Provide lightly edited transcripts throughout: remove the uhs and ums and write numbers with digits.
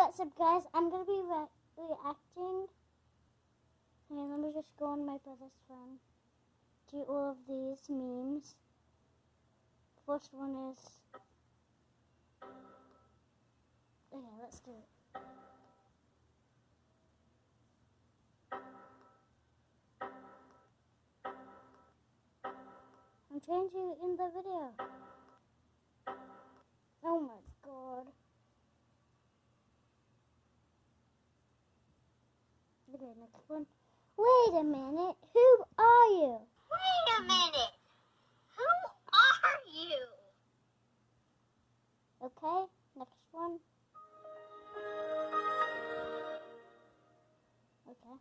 What's up, guys? I'm gonna be reacting. And let me just go on my brother's phone to all of these memes. First one is. Okay, let's do it. I'm changing it in the video. Oh my god. Okay, next one. Wait a minute. Who are you? Wait a minute. Who are you? Okay, next one. Okay.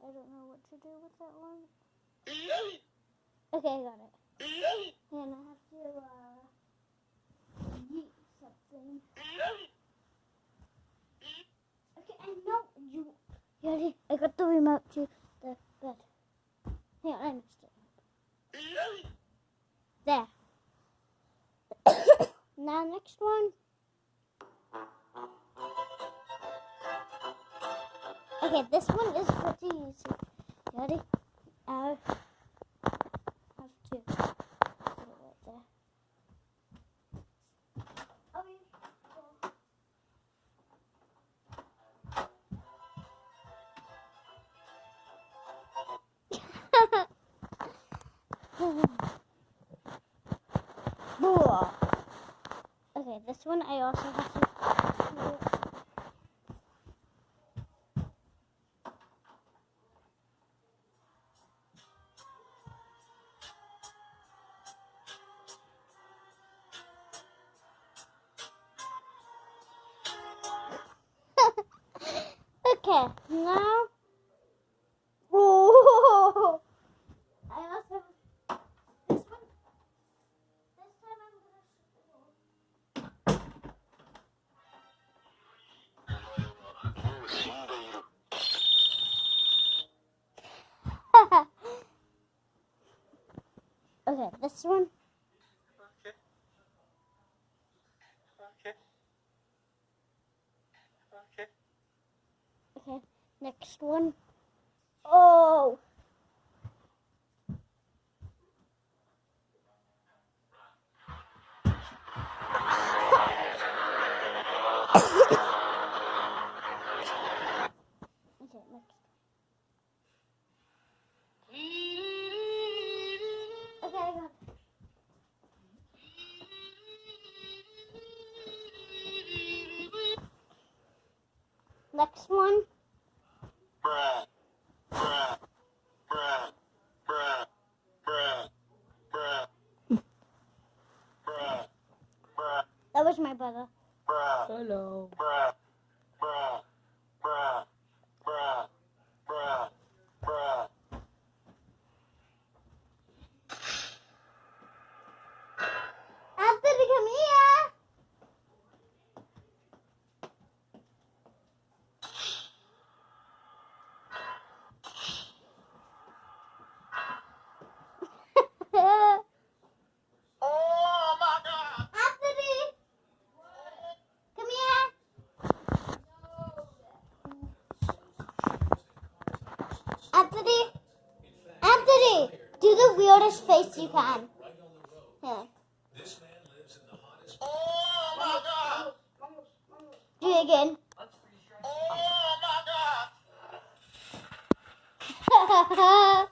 I don't know what to do with that one. Okay, I got it. And I have to, yeet something. Okay, I know you. Ready? I got the remote to the bed. Hang on, I missed it. There. Now, next one. Okay, this one is pretty easy. Ready? I have to put it right there. Okay, this one I also have to. Okay, now. Whoa! I also have this one. This time I'm gonna. Okay, this one. Okay, next one. Oh! Okay, next. Okay, I got it. Next one. Bruh, bruh, bruh, bruh, bruh, bruh, bruh, bruh, That was my brother. bruh, Hello. bruh, bruh, bruh, bruh, bruh, bruh. Anthony, come here. Oh my God! Anthony, come here. Anthony, Anthony, do the weirdest face you can. Here, Oh my God! do it again. Oh my God!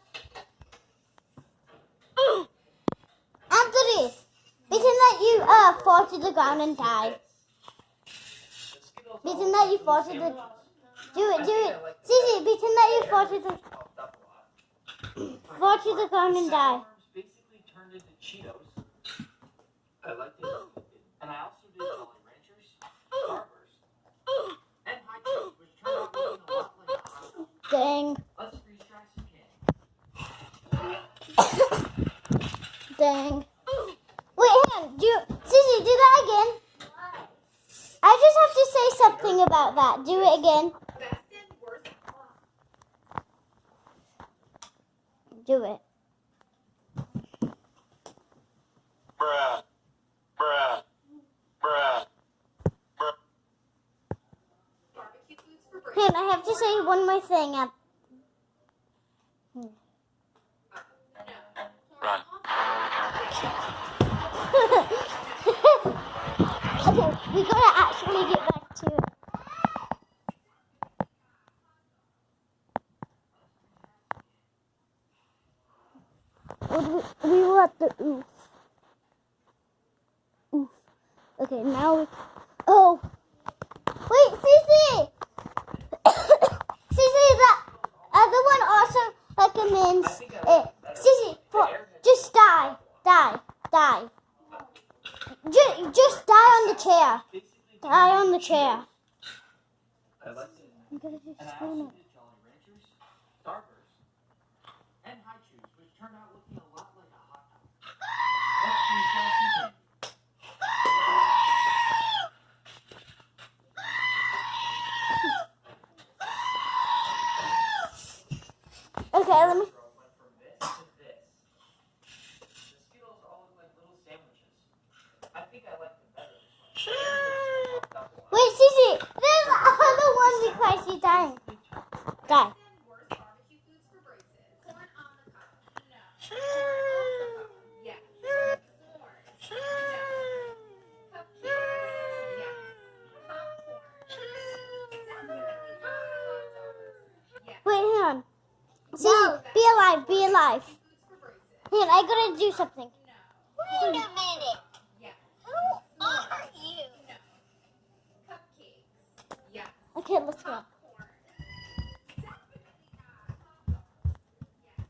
Anthony, pretend that you fall to the ground and die. Pretend that you fall to the. Do it. Cici, pretend that you fall to the ground and die. Basically turned into Cheetos. I like it. And I also did Jolly Ranchers, Starburst, and High Chews, which turned out looking a lot like Hot. Dang. Let's freeze try some candy. Dang. Wait, hang on. Cici, do that again. I just have to say something about that. Do it again. Do it. Bruh, bruh, bruh, bruh. And I have to say one more thing. Run. Okay, we gotta actually get back to it. We were at the oof. Oof. Okay, now we... Oh! Wait, Cece! Cece, the other one also recommends it. Cece, just die. Die. Die. Just die on the chair. Die on the chair. I like it. I'm gonna just And I scream also it. did Jolly Ranchers, Starburst, and High Chews, which turned out looking a lot like a hot dog. Let's choose Chelsea candy. Okay, let me... Went from this to this. The Skittles all look like little sandwiches. I think I like them better this way. Wait, Cece, there's the other one because she's dying. Die. Worst barbecue foods for braces. Corn on the cob. No. Yes. Corn. No. Cupcakes. Yes. Popcorn. Definitely not hot dogs. Yes. Wait, hang on. Cece, be alive, be alive. Foods for braces. Hang on, I gotta do something. No. Wait a minute. Yes. Who are you? No. Cupcakes. Yes. Okay, let's go. Popcorn. Definitely not hot dogs. Yes.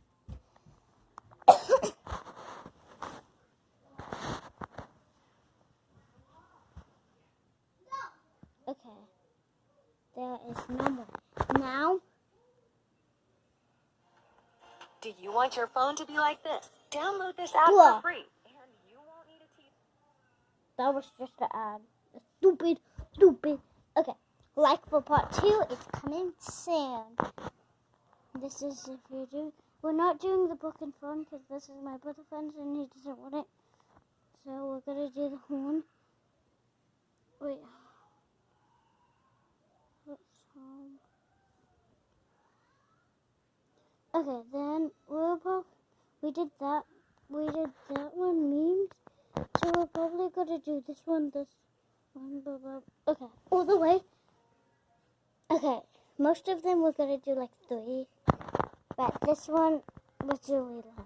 Okay. There is no more. Now, Do you want your phone to be like this? Download this app Cool. for free. And you won't need a TV. that was just an ad. Stupid. Okay. Like for part 2 is coming soon. This is if you do. We're not doing the book and phone because this is my brother friend and he doesn't want it. So we're gonna do the horn. Wait. What's home? Okay, then we did that one memes. So we're probably gonna do this one, blah, blah. Okay, all the way. Okay, most of them we're gonna do like 3, but this one was really long.